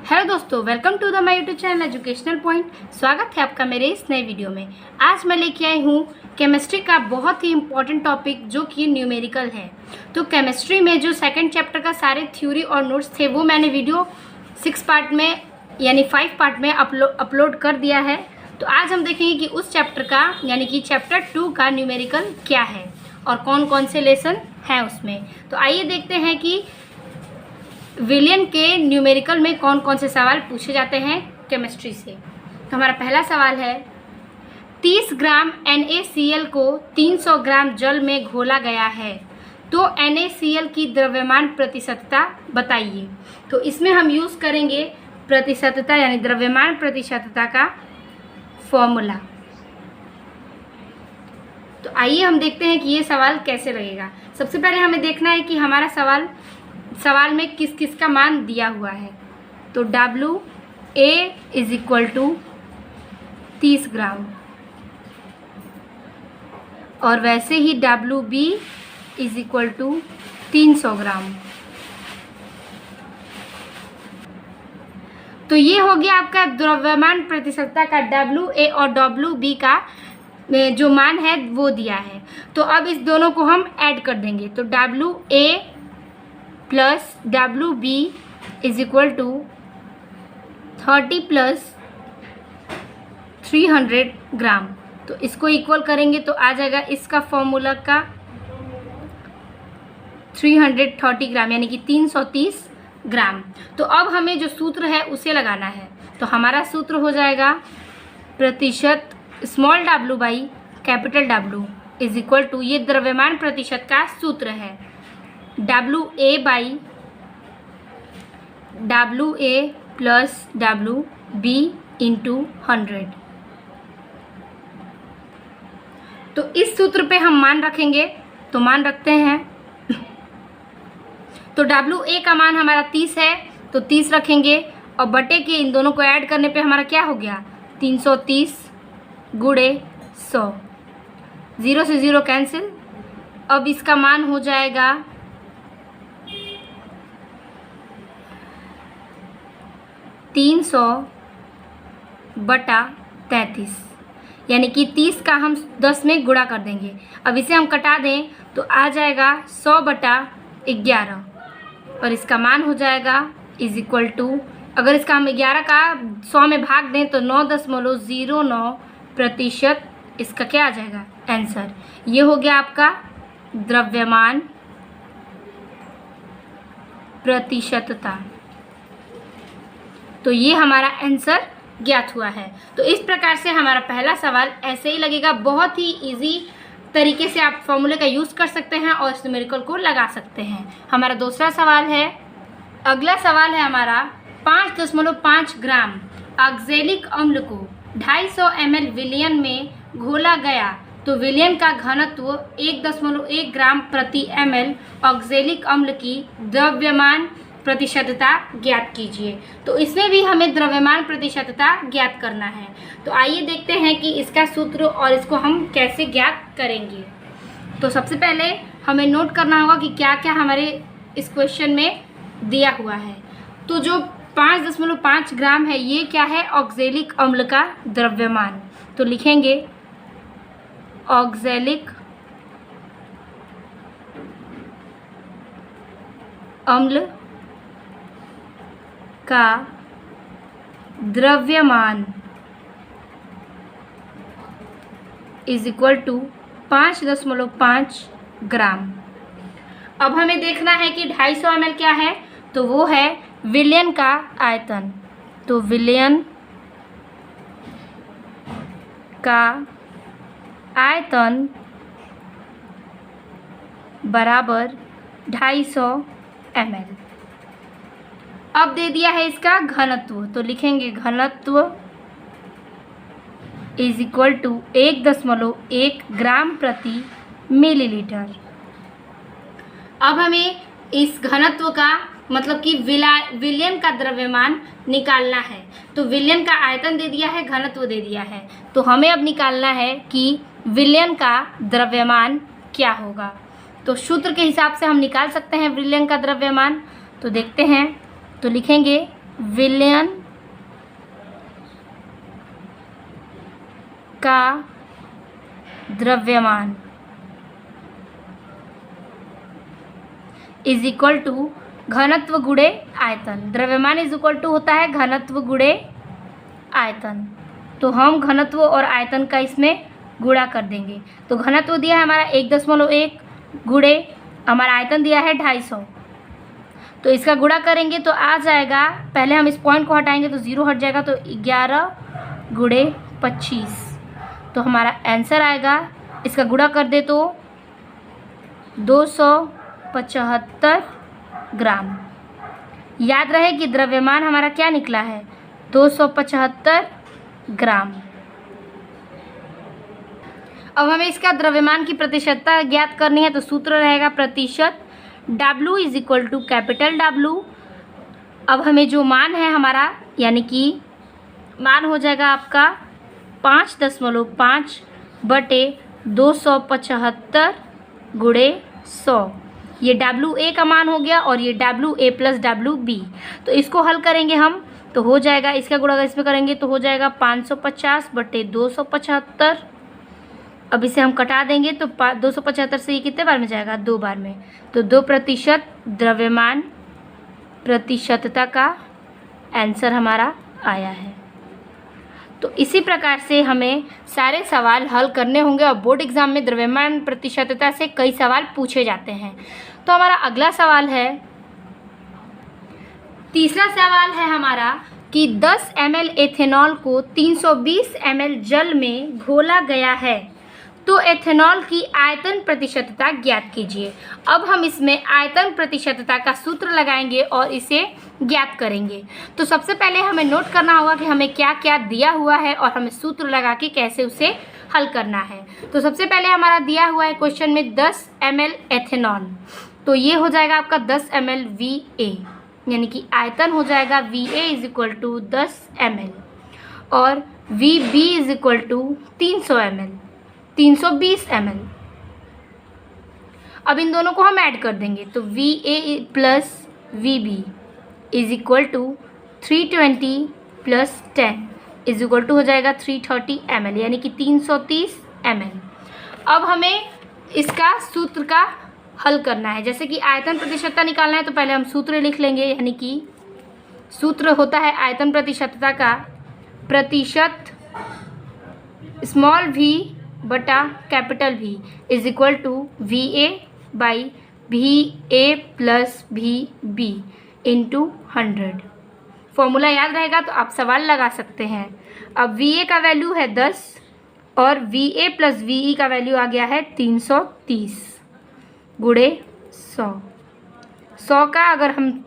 Hello दोस्तों, welcome to the my YouTube channel educational point. स्वागत है आपका मेरे इस नए वीडियो में। आज मैं लेके आई हूँ केमिस्ट्री का बहुत ही इम्पोर्टेंट टॉपिक जो कि न्यूमेरिकल है। तो केमिस्ट्री में जो सेकंड चैप्टर का सारे थ्योरी और नोट्स थे वो मैंने वीडियो 6 पार्ट में यानी 5 पार्ट में अपलोड कर दिया है। तो आज हम देखेंगे कि उस चैप्टर का यानी कि चैप्टर 2 का न्यूमेरिकल क्या है और कौन कौन से लेसन हैं उसमें। तो आइए देखते हैं कि विलियन के न्यूमेरिकल में कौन कौन से सवाल पूछे जाते हैं केमिस्ट्री से। तो हमारा पहला सवाल है, 30 ग्राम NaCl को 300 ग्राम जल में घोला गया है तो NaCl की द्रव्यमान प्रतिशतता बताइए। तो इसमें हम यूज़ करेंगे प्रतिशतता यानी द्रव्यमान प्रतिशतता का फॉर्मूला। तो आइए हम देखते हैं कि ये सवाल कैसे लगेगा। सबसे पहले हमें देखना है कि हमारा सवाल में किस किस का मान दिया हुआ है। तो WA इज इक्वल टू 30 ग्राम और वैसे ही WB is equal to 300 gram. तो ये हो गया आपका द्रव्यमान प्रतिशतता का WA और WB का जो मान है वो दिया है। तो अब इस दोनों को हम ऐड कर देंगे। तो WA plus WB is equal to 30 plus 300 gram. तो इसको इक्वल करेंगे तो आ जाएगा इसका फॉर्मूला का 330 ग्राम यानी कि 330 ग्राम। तो अब हमें जो सूत्र है उसे लगाना है। तो हमारा सूत्र हो जाएगा प्रतिशत small w by capital W is equal to, ये द्रव्यमान प्रतिशत का सूत्र है, WA by WA plus WB into 100। तो इस सूत्र पे हम मान रखेंगे। तो मान रखते हैं। तो WA का मान हमारा 30 है तो 30 रखेंगे और बटे के इन दोनों को ऐड करने पे हमारा क्या हो गया 330 गुणे 100, 0 से 0 कैंसिल। अब इसका मान हो जाएगा 300 बटा 33 यानी कि 30 का हम 10 में गुणा कर देंगे। अब इसे हम कटा दें तो आ जाएगा 100 बटा 11 और इसका मान हो जाएगा इज इक्वल टू, अगर इसका हम 11 का 100 में भाग दें तो 9.09% इसका क्या आ जाएगा आंसर। ये हो गया आपका द्रव्यमान प्रतिशतता। तो ये हमारा आंसर ज्ञात हुआ है। तो इस प्रकार से हमारा पहला सवाल ऐसे ही लगेगा। बहुत ही इजी तरीके से आप फॉर्मूले का यूज़ कर सकते हैं और इस न्यूमेरिकल को लगा सकते हैं। हमारा दूसरा सवाल है, अगला सवाल है हमारा 5.5 ग्राम ऑक्जेलिक अम्ल को 250 ml विलियन में घोला गया तो विलियन का घनत्व 1.1 ग्राम प्रति ml ऑक्जेलिक अम्ल की द्रव्यमान प्रतिशतता ज्ञात कीजिए। तो इसमें भी हमें द्रव्यमान प्रतिशतता ज्ञात करना है। तो आइए देखते हैं कि इसका सूत्र और इसको हम कैसे ज्ञात करेंगे। तो सबसे पहले हमें नोट करना होगा कि क्या क्या हमारे इस क्वेश्चन में दिया हुआ है। तो जो 5.5 ग्राम है ये क्या है, ऑक्जेलिक अम्ल का द्रव्यमान। तो लिखेंगे ऑक्जेलिक अम्ल का द्रव्यमान इज इक्वल टू 5.5 ग्राम। अब हमें देखना है कि 250 ml क्या है, तो वो है विलियन का आयतन। तो विलियन का आयतन बराबर 250 ml। अब दे दिया है इसका घनत्व। तो लिखेंगे घनत्व इज इक्वल टू 1.1 ग्राम प्रति मिलीलीटर। अब हमें इस घनत्व का मतलब कि विलियन का द्रव्यमान निकालना है। तो विलियन का आयतन दे दिया है, घनत्व दे दिया है, तो हमें अब निकालना है कि विलियन का द्रव्यमान क्या होगा। तो सूत्र के हिसाब से हम निकाल सकते हैं विलियन का द्रव्यमान। तो देखते हैं। तो लिखेंगे विलयन का द्रव्यमान इज इक्वल टू घनत्व गुणे आयतन। द्रव्यमान इज इक्वल टू होता है घनत्व गुणे आयतन। तो हम घनत्व और आयतन का इसमें गुणा कर देंगे। तो घनत्व दिया है हमारा 1.1 गुणे हमारा आयतन दिया है 250। तो इसका गुणा करेंगे तो आ जाएगा, पहले हम इस पॉइंट को हटाएंगे तो 0 हट जाएगा, तो 11 गुणे 25। तो हमारा आंसर आएगा, इसका गुणा कर दे तो 275 ग्राम। याद रहे कि द्रव्यमान हमारा क्या निकला है, 275 ग्राम। अब हमें इसका द्रव्यमान की प्रतिशतता ज्ञात करनी है, तो सूत्र रहेगा प्रतिशत W is equal to capital W। अब हमें जो मान है हमारा, यानी कि मान हो जाएगा आपका 5.5 बटे 275 गुणे 100। ये WA का मान हो गया और ये WA प्लस WB। तो इसको हल करेंगे हम तो हो जाएगा, इसका गुणा अगर इसमें करेंगे तो हो जाएगा 550 बटे 275। अब इसे हम कटा देंगे तो 275 से ये कितने बार में जाएगा, 2 बार में। तो 2% द्रव्यमान प्रतिशतता का आंसर हमारा आया है। तो इसी प्रकार से हमें सारे सवाल हल करने होंगे और बोर्ड एग्जाम में द्रव्यमान प्रतिशतता से कई सवाल पूछे जाते हैं। तो हमारा अगला सवाल है, तीसरा सवाल है हमारा कि 10 ml एथेनॉल को 320 ml जल में घोला गया है, तो एथेनॉल की आयतन प्रतिशतता ज्ञात कीजिए। अब हम इसमें आयतन प्रतिशतता का सूत्र लगाएंगे और इसे ज्ञात करेंगे। तो सबसे पहले हमें नोट करना होगा कि हमें क्या क्या दिया हुआ है और हमें सूत्र लगा के कैसे उसे हल करना है। तो सबसे पहले हमारा दिया हुआ है क्वेश्चन में 10 ml एथेनॉल, तो ये हो जाएगा आपका 10 ml VA, यानी कि आयतन हो जाएगा VA is equal to 10 ml और VB is equal to 300 ml, 320 ml। अब इन दोनों को हम ऐड कर देंगे तो VA plus VB is equal to 320 plus 10 is equal to हो जाएगा 330 ml, यानी कि 330 ml। अब हमें इसका सूत्र का हल करना है। जैसे कि आयतन प्रतिशतता निकालना है तो पहले हम सूत्र लिख लेंगे, यानी कि सूत्र होता है आयतन प्रतिशतता का प्रतिशत स्मॉल v बटा capital V is equal to VA by VA plus VB into 100। Formula याद रहेगा तो आप सवाल लगा सकते हैं। अब VA का वैल्यू है 10 और VA प्लस VE का वैल्यू आ गया है 330 गुणे 100। 100 का अगर हम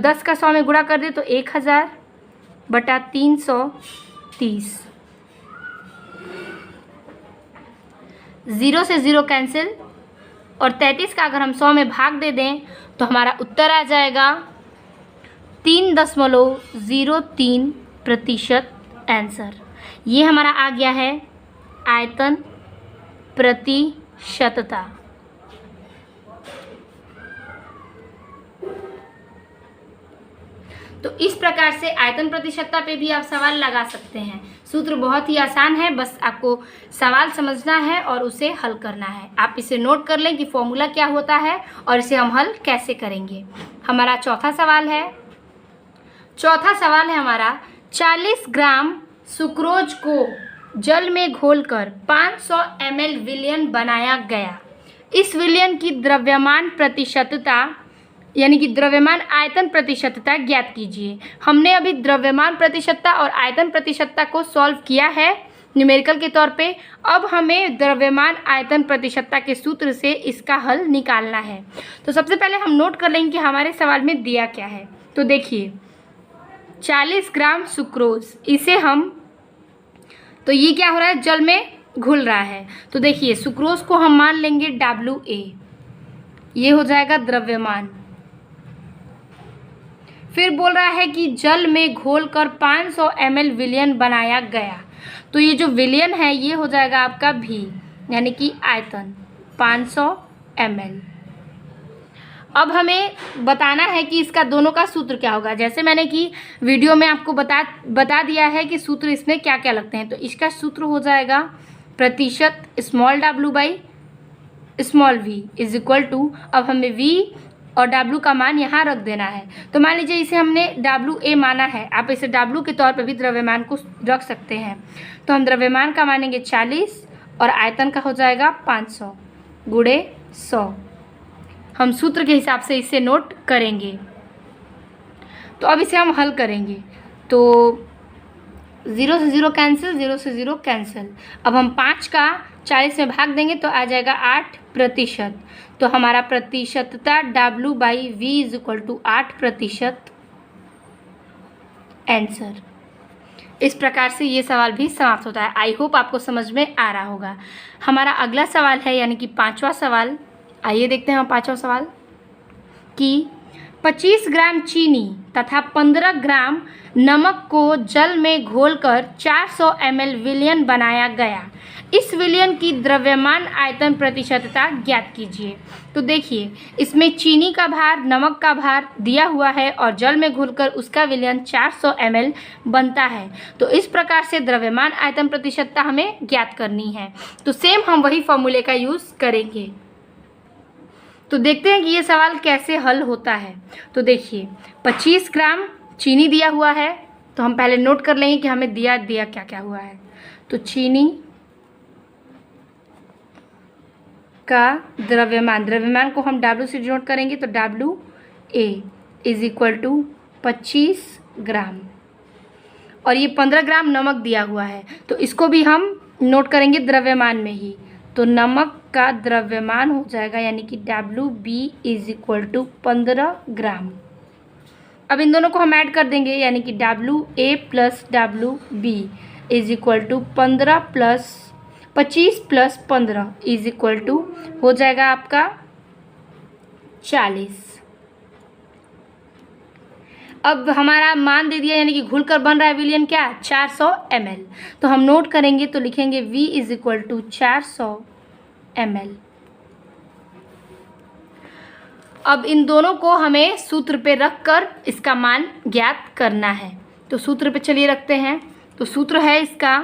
10 का 100 में गुणा कर दें तो 1000 बटा 330। 0 से 0 कैंसिल और 33 का अगर हम 100 में भाग दे दें तो हमारा उत्तर आ जाएगा 3.03% आंसर। ये हमारा आ गया है आयतन प्रतिशतता। तो इस प्रकार से आयतन प्रतिशतता पे भी आप सवाल लगा सकते हैं। सूत्र बहुत ही आसान है, बस आपको सवाल समझना है और उसे हल करना है। आप इसे नोट कर लें कि फॉर्मूला क्या होता है और इसे हम हल कैसे करेंगे। हमारा चौथा सवाल है हमारा 40 ग्राम सुक्रोज को जल में घोलकर 500 ml विलयन बनाया गया। इस विलयन की द्रव्यमान प्रतिशतता यानी कि द्रव्यमान आयतन प्रतिशतता ज्ञात कीजिए। हमने अभी द्रव्यमान प्रतिशतता और आयतन प्रतिशतता को सॉल्व किया है न्यूमेरिकल के तौर पे। अब हमें द्रव्यमान आयतन प्रतिशतता के सूत्र से इसका हल निकालना है। तो सबसे पहले हम नोट कर लेंगे कि हमारे सवाल में दिया क्या है। तो देखिए 40 ग्राम सुक्रोज, इसे हम तो ये क्या हो रहा है, जल में घुल रहा है। तो देखिए सुक्रोज को हम मान लेंगे WA, ये हो जाएगा द्रव्यमान। फिर बोल रहा है कि जल में घोलकर 500 ml विलयन बनाया गया। तो ये जो विलयन है ये हो जाएगा आपका V, यानी कि आयतन 500 ml। अब हमें बताना है कि इसका दोनों का सूत्र क्या होगा। जैसे मैंने कि वीडियो में आपको बता दिया है कि सूत्र इसमें क्या क्या लगते हैं। तो इसका सूत्र हो जाएगा प्रतिशत small w by small v is equal to, अब हमें v और w का मान यहाँ रख देना है। तो मान लीजिए इसे हमने WA माना है, आप इसे W के तौर पर भी द्रव्यमान को रख सकते हैं। तो हम द्रव्यमान का मानेंगे 40 और आयतन का हो जाएगा 500 गुणे 100। हम सूत्र के हिसाब से इसे नोट करेंगे। तो अब इसे हम हल करेंगे। तो 0 से 0 कैंसिल, 0 से 0 कैंसिल। अब हम 5 का 40 में भाग देंगे तो आ जाएगा 8%। तो हमारा प्रतिशतता W by V is equal to 8%। Answer. इस प्रकार से ये सवाल भी समाप्त होता है। आई होप आपको समझ में आ रहा होगा। हमारा अगला सवाल है यानी कि 5वां सवाल। आइए देखते हैं हम 5वां सवाल कि 25 ग्राम चीनी तथा 15 ग्राम नमक को जल में घोलकर 400 ml विलयन बनाया गया। इस विलयन की द्रव्यमान आयतन प्रतिशतता ज्ञात कीजिए। तो देखिए इसमें चीनी का भार, नमक का भार दिया हुआ है और जल में घुलकर उसका विलयन 400 ml बनता है। तो इस प्रकार से द्रव्यमान आयतन प्रतिशतता हमें ज्ञात करनी है। तो सेम हम वही फॉर्मूले का यूज़ करेंगे। तो देखते हैं कि ये सवाल कैसे हल होता है। तो देखिए 25 ग्राम चीनी दिया हुआ है, तो हम पहले नोट कर लेंगे कि हमें दिया क्या क्या हुआ है। तो चीनी का द्रव्यमान को हम W से डिनोट करेंगे। तो WA इज इक्वल टू 25 ग्राम और ये 15 ग्राम नमक दिया हुआ है, तो इसको भी हम नोट करेंगे द्रव्यमान में ही। तो नमक का द्रव्यमान हो जाएगा यानी कि WB इज इक्वल टू 15 ग्राम। अब इन दोनों को हम ऐड कर देंगे यानी कि WA plus WB is equal to 25 plus 15 is equal to हो जाएगा आपका 40। अब हमारा मान दे दिया यानी कि घुलकर बन रहा है विलयन क्या, 400 ml। तो हम नोट करेंगे तो लिखेंगे V is equal to 400 ml। अब इन दोनों को हमें सूत्र पे रख कर इसका मान ज्ञात करना है। तो सूत्र पे चलिए रखते हैं। तो सूत्र है इसका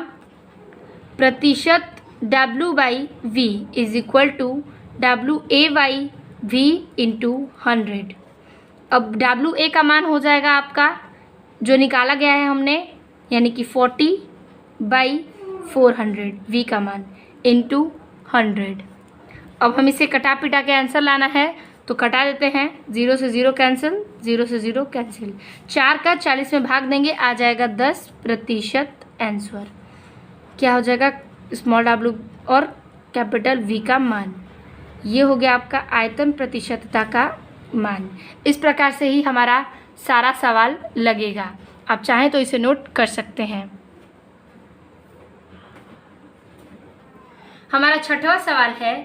प्रतिशत W by V is equal to WA by V into 100। अब WA का मान हो जाएगा आपका जो निकाला गया है हमने यानी कि 40 बाई 400 V का मान इंटू 100। अब हम इसे कटा पिटा के आंसर लाना है तो कटा देते हैं। 0 से 0 कैंसिल, 0 से 0 कैंसिल। 4 का 40 में भाग देंगे आ जाएगा 10%। आंसर क्या हो जाएगा, स्मॉल W और कैपिटल V का मान। ये हो गया आपका आयतन प्रतिशतता का मान। इस प्रकार से ही हमारा सारा सवाल लगेगा। आप चाहें तो इसे नोट कर सकते हैं। हमारा 6वां सवाल है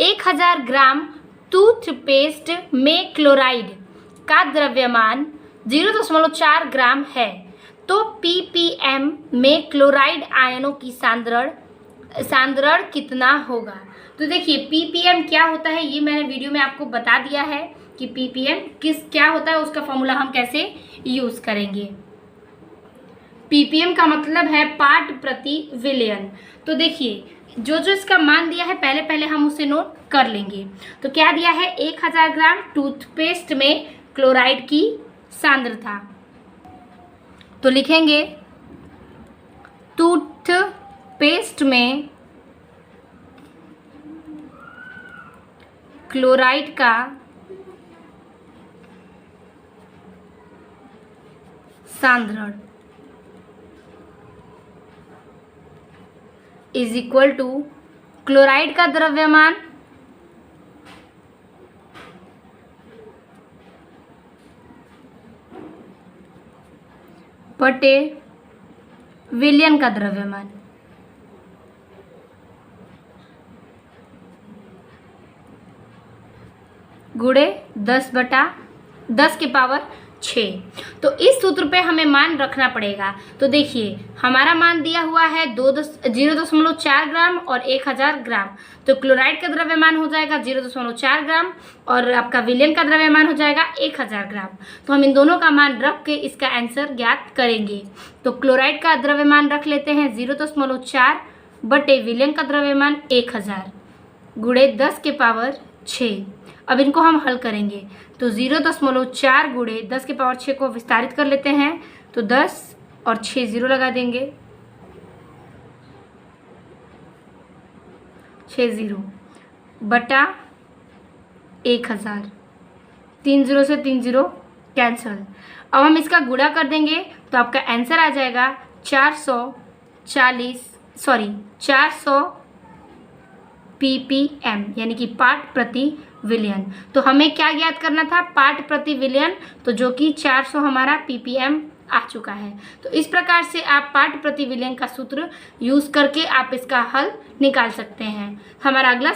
1000 ग्राम टूथपेस्ट में क्लोराइड का द्रव्यमान 0.4 ग्राम है, तो ppm में क्लोराइड आयनों की सांद्रण कितना होगा। तो देखिए ppm क्या होता है ये मैंने वीडियो में आपको बता दिया है कि ppm क्या होता है, उसका फॉर्मूला हम कैसे यूज़ करेंगे। ppm का मतलब है पार्ट प्रति विलयन। तो देखिए जो इसका मान दिया है पहले हम उसे नोट कर लेंगे। तो क्या दिया है 1000 ग्राम टूथपेस्ट में क्लोराइड की सांद्रता। तो लिखेंगे टूथपेस्ट में क्लोराइड का सांद्रण इज इक्वल टू क्लोराइड का द्रव्यमान बटे विलयन का द्रव्यमान। गुणे 10 के पावर 6। तो इस सूत्र पे हमें मान रखना पड़ेगा। तो देखिए हमारा मान दिया हुआ है 0.4 ग्राम और 1000 ग्राम। तो क्लोराइड का द्रव्यमान हो जाएगा 0.4 ग्राम और आपका विलयन का द्रव्यमान हो जाएगा 1000 ग्राम। तो हम इन दोनों का मान रख के इसका आंसर ज्ञात करेंगे। तो क्लोराइड का द्रव्यमान रख लेते हैं 0.4 बटे विलयन का द्रव्यमान 1000 गुणे 10 के पावर 6। अब इनको हम हल करेंगे। तो 0.4 गुणे 10 के पावर 6 को विस्तारित कर लेते हैं। तो 10 और 6 0 लगा देंगे, 6 0 बटा 1000। 3 0 से 3 0 कैंसल। अब हम इसका गुणा कर देंगे तो आपका आंसर आ जाएगा 400 ppm यानी कि पार्ट प्रति विलयन। तो हमें क्या ज्ञात करना था? पार्ट प्रति विलयन, तो जो कि 400 हमारा ppm आ चुका है। तो इस प्रकार से आप पार्ट प्रति विलयन का सूत्र यूज करके आप इसका हल निकाल सकते हैं। हमारा अगला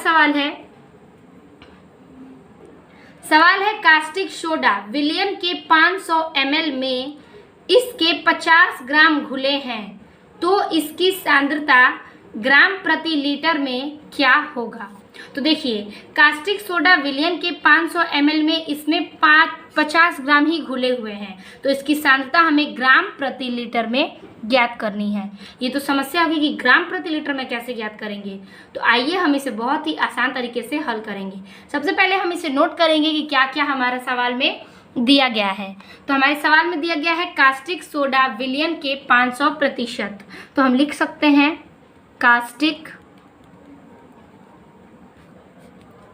सवाल है कास्टिक सोडा विलयन के 500 ml में इसके 50 ग्राम घुले हैं, तो इसकी सांद्रता ग्राम प्रति लीटर में क्या होगा? तो देखिए कास्टिक सोडा विलयन के 500 ml में इसमें 50 ग्राम ही घुले हुए हैं, तो इसकी सांद्रता हमें ग्राम प्रति लीटर में ज्ञात करनी है। ये तो समस्या होगी कि ग्राम प्रति लीटर में कैसे ज्ञात करेंगे। तो आइए हम इसे बहुत ही आसान तरीके से हल करेंगे। सबसे पहले हम इसे नोट करेंगे कि क्या क्या हमारे सवाल में दिया गया है। तो हमारे सवाल में दिया गया है कास्टिक सोडा विलयन के 500%। तो हम लिख सकते हैं कास्टिक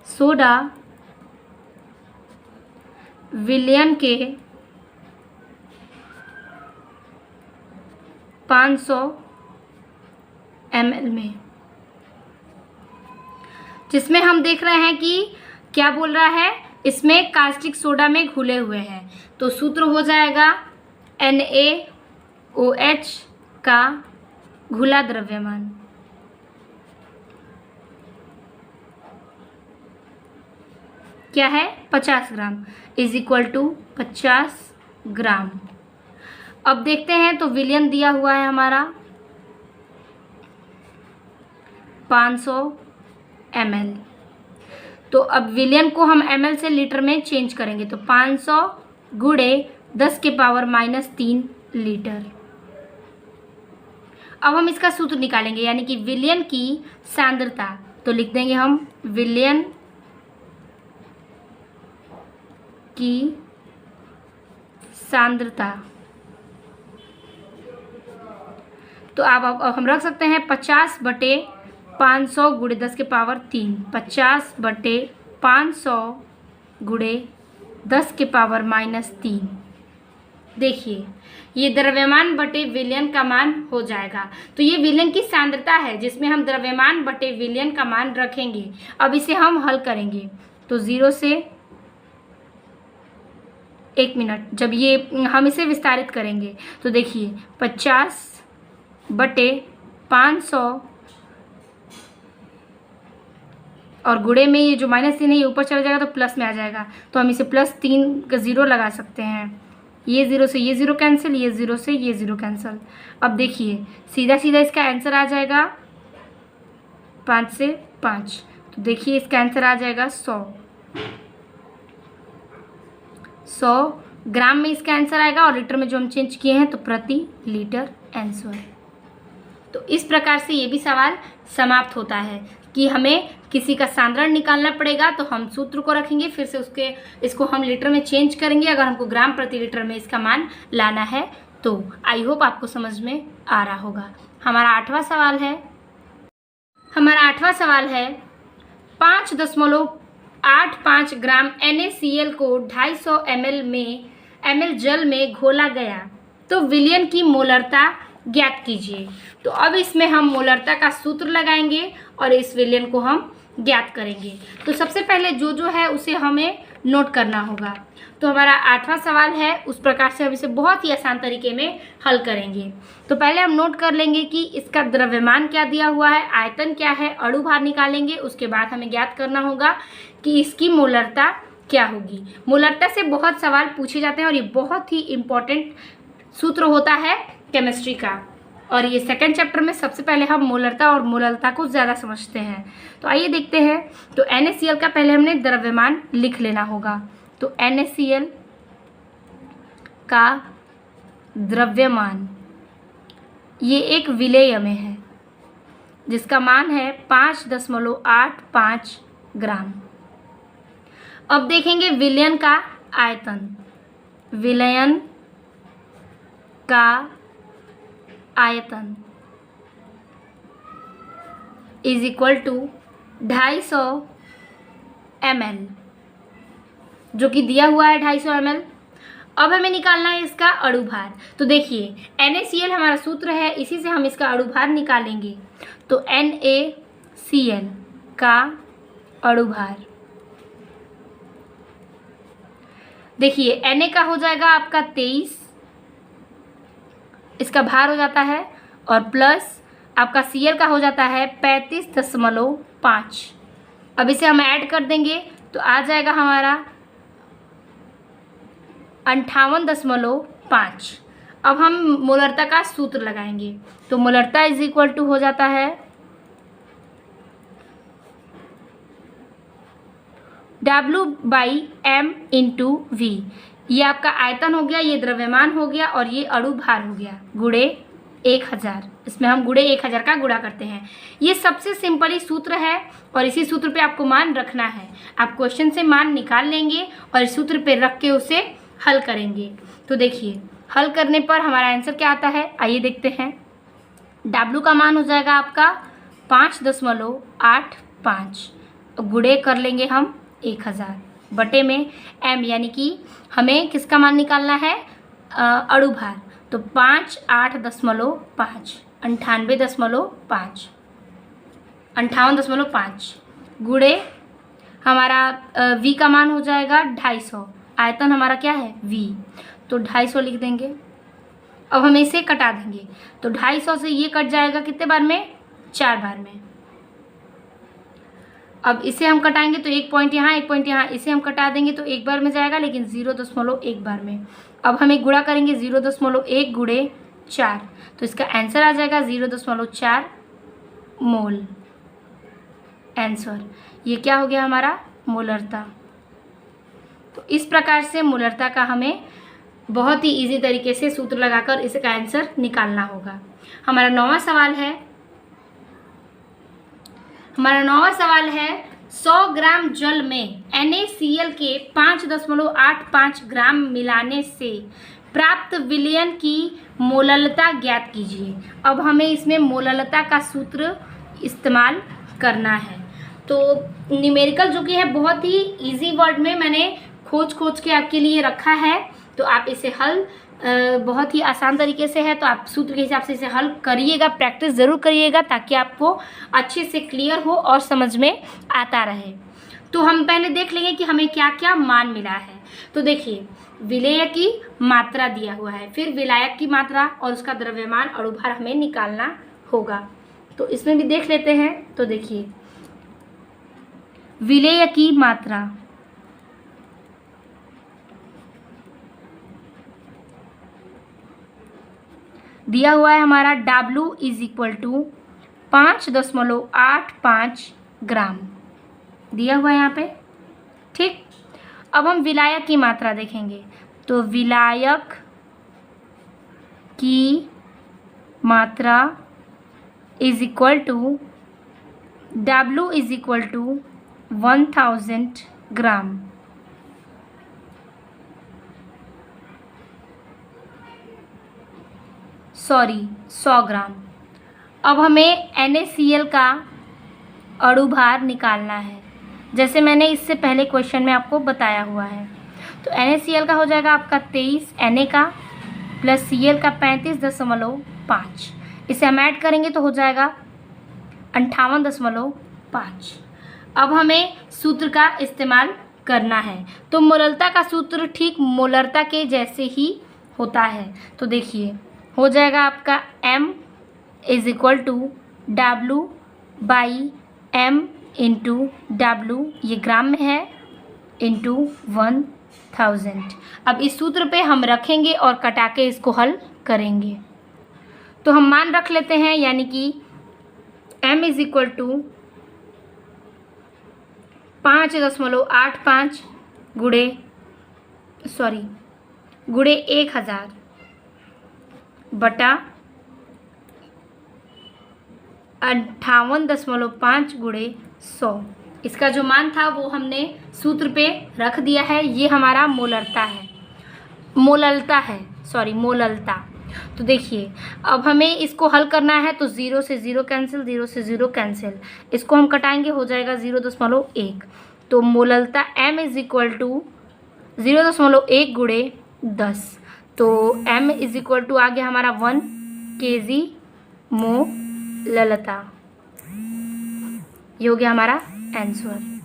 सोडा विलयन के 500 ml में, जिसमें हम देख रहे हैं कि क्या बोल रहा है, इसमें कास्टिक सोडा में घुले हुए हैं। तो सूत्र हो जाएगा NaOH का घुला द्रव्यमान क्या है? 50 ग्राम इज इक्वल टू 50 ग्राम। अब देखते हैं, तो विलयन दिया हुआ है हमारा 500 ml। तो अब विलयन को हम ml से लीटर में चेंज करेंगे। तो 500 गुणे 10 के पावर -3 लीटर। अब हम इसका सूत्र निकालेंगे, यानी कि विलयन की सांद्रता। तो लिख देंगे हम विलयन की सांद्रता। तो अब हम रख सकते हैं 50 बटे 500 गुणे 10 के पावर 3। 50 बटे 500 गुणे 10 के पावर -3। देखिए ये द्रव्यमान बटे विलयन का मान हो जाएगा। तो ये विलयन की सांद्रता है जिसमें हम द्रव्यमान बटे विलयन का मान रखेंगे। अब इसे हम हल करेंगे। तो 0 से 1 मिनट, जब ये हम इसे विस्तारित करेंगे तो देखिए 50 बटे 500 और गुणे में ये जो -3 है ये ऊपर चला जाएगा तो प्लस में आ जाएगा। तो हम इसे +3 का 0 लगा सकते हैं। ये 0 से ये 0 कैंसिल, ये 0 से ये 0 कैंसिल। अब देखिए सीधा सीधा इसका आंसर आ जाएगा 5 से 5। तो देखिए इसका आंसर आ जाएगा 100 ग्राम में इसका आंसर आएगा, और लीटर में जो हम चेंज किए हैं तो प्रति लीटर आंसर। तो इस प्रकार से ये भी सवाल समाप्त होता है कि हमें किसी का सांद्रण निकालना पड़ेगा। तो हम सूत्र को रखेंगे, फिर से इसको हम लीटर में चेंज करेंगे अगर हमको ग्राम प्रति लीटर में इसका मान लाना है। तो आई होप आपको समझ में आ रहा होगा। हमारा 8वां सवाल है 5.85 ग्राम NaCl को 250 ml जल में घोला गया, तो विलयन की मोलरता ज्ञात कीजिए। तो अब इसमें हम मोलरता का सूत्र लगाएंगे और इस विलयन को हम ज्ञात करेंगे। तो सबसे पहले जो है उसे हमें नोट करना होगा। तो हमारा 8वां सवाल है, उस प्रकार से हम इसे बहुत ही आसान तरीके में हल करेंगे। तो पहले हम नोट कर लेंगे कि इसका द्रव्यमान क्या दिया हुआ है, आयतन क्या है, अणु भार निकालेंगे। उसके बाद हमें ज्ञात करना होगा कि इसकी मोलरता क्या होगी। मोलरता से बहुत सवाल पूछे जाते हैं और ये बहुत ही इम्पोर्टेंट सूत्र होता है केमिस्ट्री का। और ये सेकंड चैप्टर में सबसे पहले हम मोलरता और मोललता को ज़्यादा समझते हैं। तो आइए देखते हैं। तो NaCl का पहले हमने द्रव्यमान लिख लेना होगा। तो NaCl का द्रव्यमान ये एक विलेय में है जिसका मान है 5.85 ग्राम। अब देखेंगे विलयन का आयतन। विलयन का आयतन इज इक्वल टू 250 ml, जो कि दिया हुआ है 250 ml। अब हमें निकालना है इसका अणुभार। तो देखिए NaCl हमारा सूत्र है, इसी से हम इसका अणुभार निकालेंगे। तो NaCl का अणुभार देखिए Na का हो जाएगा आपका 23, इसका भार हो जाता है, और प्लस आपका Cl का हो जाता है 35.5। अब इसे हम ऐड कर देंगे तो आ जाएगा हमारा 58.5। अब हम मोलरता का सूत्र लगाएंगे। तो मोलरता इज इक्वल टू हो जाता है W/m/V। ये आपका आयतन हो गया, ये द्रव्यमान हो गया, और ये अणुभार हो गया, गुणे 1000। इसमें हम गुणे 1000 का गुणा करते हैं। ये सबसे सिंपल ही सूत्र है और इसी सूत्र पे आपको मान रखना है। आप क्वेश्चन से मान निकाल लेंगे और इस सूत्र पे रख के उसे हल करेंगे। तो देखिए हल करने पर हमारा आंसर क्या आता है, आइए देखते हैं। W का मान हो जाएगा आपका 5.85, गुणे कर लेंगे हम 1000 बटे में m, यानी कि हमें किसका मान निकालना है, अणुभार। तो 58.5 58.5 गुणे हमारा v का मान हो जाएगा 250। आयतन हमारा क्या है v, तो 250 लिख देंगे। अब हमें इसे कटा देंगे। तो 250 से ये कट जाएगा कितने बार में, 4 बार में। अब इसे हम कटाएंगे तो 1 पॉइंट यहाँ 1 पॉइंट यहाँ, इसे हम कटा देंगे तो 1 बार में जाएगा, लेकिन 0.1 बार में। अब हमें गुणा करेंगे 0.1 गुणे 4, तो इसका आंसर आ जाएगा 0.4 मोल। आंसर ये क्या हो गया हमारा, मोलरता। तो इस प्रकार से मोलरता का हमें बहुत ही इजी तरीके से सूत्र लगाकर इसका आंसर निकालना होगा। हमारा नौवां सवाल है 100 ग्राम जल में NaCl के 5.85 ग्राम मिलाने से प्राप्त विलयन की मोललता ज्ञात कीजिए। अब हमें इसमें मोललता का सूत्र इस्तेमाल करना है। तो न्यूमेरिकल जो कि है बहुत ही इजी वर्ड में मैंने खोज के आपके लिए रखा है। तो आप इसे हल बहुत ही आसान तरीके से है, तो आप सूत्र के हिसाब से इसे हल करिएगा, प्रैक्टिस ज़रूर करिएगा ताकि आपको अच्छे से क्लियर हो और समझ में आता रहे। तो हम पहले देख लेंगे कि हमें क्या क्या मान मिला है। तो देखिए विलेय की मात्रा दिया हुआ है, फिर विलायक की मात्रा और उसका द्रव्यमान अणुभार हमें निकालना होगा। तो इसमें भी देख लेते हैं। तो देखिए विलेय की मात्रा दिया हुआ है हमारा W इज इक्वल टू 5.85 ग्राम दिया हुआ है यहाँ पे, ठीक। अब हम विलायक की मात्रा देखेंगे। तो विलायक की मात्रा is equal to W is equal to 1000 gram. Sorry 100 gram. अब हमें NaCl का अणुभार निकालना है, जैसे मैंने इससे पहले क्वेश्चन में आपको बताया हुआ है। तो NaCl का हो जाएगा आपका 23, Na का प्लस Cl का 35.5, इसे हम ऐड करेंगे तो हो जाएगा 58.5। अब हमें सूत्र का इस्तेमाल करना है। तो मोललता का सूत्र ठीक मोलरता के जैसे ही होता है। तो देखिए हो जाएगा आपका m is equal to W/m into W, ये ग्राम में है, इंटू 1000। अब इस सूत्र पे हम रखेंगे और कटा के इसको हल करेंगे। तो हम मान रख लेते हैं, यानी कि m इज इक्वल टू 5.85 गुणे 1000 बटा 58.5 गुणे 100। इसका जो मान था वो हमने सूत्र पे रख दिया है। ये हमारा मोलरता है। तो देखिए, अब हमें इसको हल करना है, तो 0 से 0 कैंसिल, 0 से 0 कैंसिल, इसको हम कटाएंगे, हो जाएगा 0.1। तो मोलरता m इज इक्वल टू 0.1 गुणे 10। तो m इज इक्वल टू आ गया हमारा 1 kg मोललता। ये हो गया हमारा आंसर।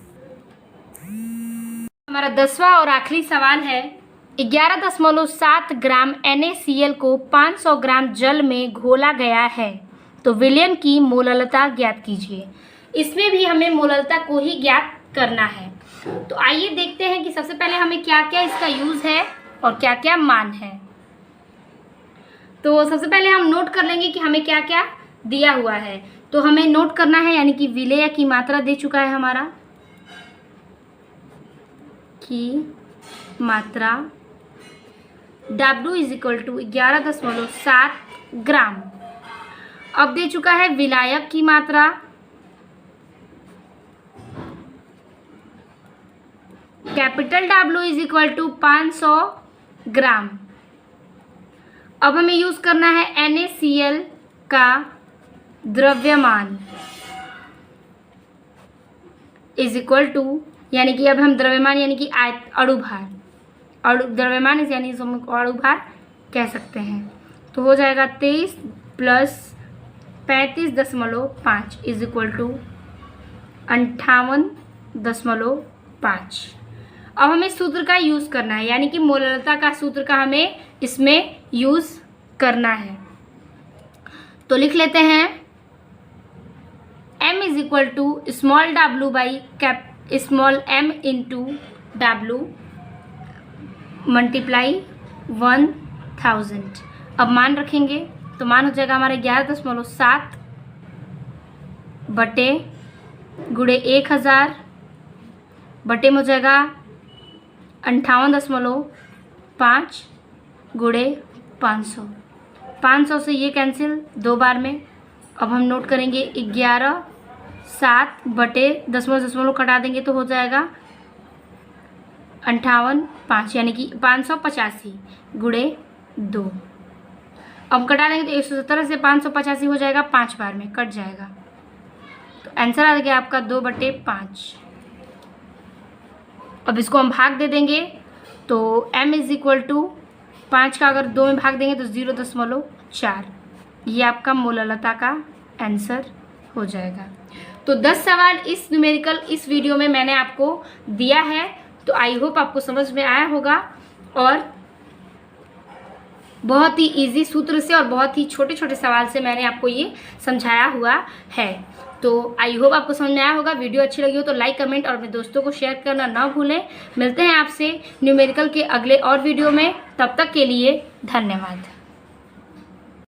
हमारा 10वां और आखिरी सवाल है, 11.7 ग्राम NaCl को 500 ग्राम जल में घोला गया है, तो विलयन की मोललता ज्ञात कीजिए। इसमें भी हमें मोललता को ही ज्ञात करना है। तो आइए देखते हैं कि सबसे पहले हमें क्या क्या इसका यूज़ है और क्या क्या मान है। तो सबसे पहले हम नोट कर लेंगे कि हमें क्या क्या दिया हुआ है। तो हमें नोट करना है, यानी कि विलेय की मात्रा दे चुका है हमारा, की मात्रा W is equal to 11.7 gram. अब दे चुका है विलायक की मात्रा, capital W is equal to 500 gram. अब हमें यूज करना है NaCl का द्रव्यमान इज इक्वल टू, यानी कि अब हम द्रव्यमान यानी कि अणुभार, द्रव्यमान यानी अणुभार कह सकते हैं। तो हो जाएगा 23 प्लस 35.5 इज इक्वल टू 58.5। अब हमें सूत्र का यूज़ करना है, यानी कि मोलरता का सूत्र का हमें इसमें यूज़ करना है। तो लिख लेते हैं m is equal to small w by small m into W multiply 1000। अब मान रखेंगे, तो मान हो जाएगा हमारे 11.7 बटे गुणे 1000 बटे में हो जाएगा 58.5 गुणे 500। 500 से ये कैंसिल 2 बार में। अब हम नोट करेंगे 11.7 बटे दशमलव कटा देंगे तो हो जाएगा 58.5, यानी कि 585 गुणे 2। अब कटा देंगे तो 170 से 585 हो जाएगा, 5 बार में कट जाएगा। तो आंसर आ गया आपका 2/5। अब इसको हम भाग दे देंगे, तो m इज इक्वल टू 5 का अगर 2 में भाग देंगे तो 0.4। ये आपका मोललता का आंसर हो जाएगा। तो 10 सवाल इस न्यूमेरिकल इस वीडियो में मैंने आपको दिया है। तो आई होप आपको समझ में आया होगा, और बहुत ही इजी सूत्र से और बहुत ही छोटे छोटे सवाल से मैंने आपको ये समझाया हुआ है। तो आई होप आपको समझ में आया होगा। वीडियो अच्छी लगी हो तो लाइक, कमेंट और अपने दोस्तों को शेयर करना ना भूलें। मिलते हैं आपसे न्यूमेरिकल के अगले और वीडियो में, तब तक के लिए धन्यवाद।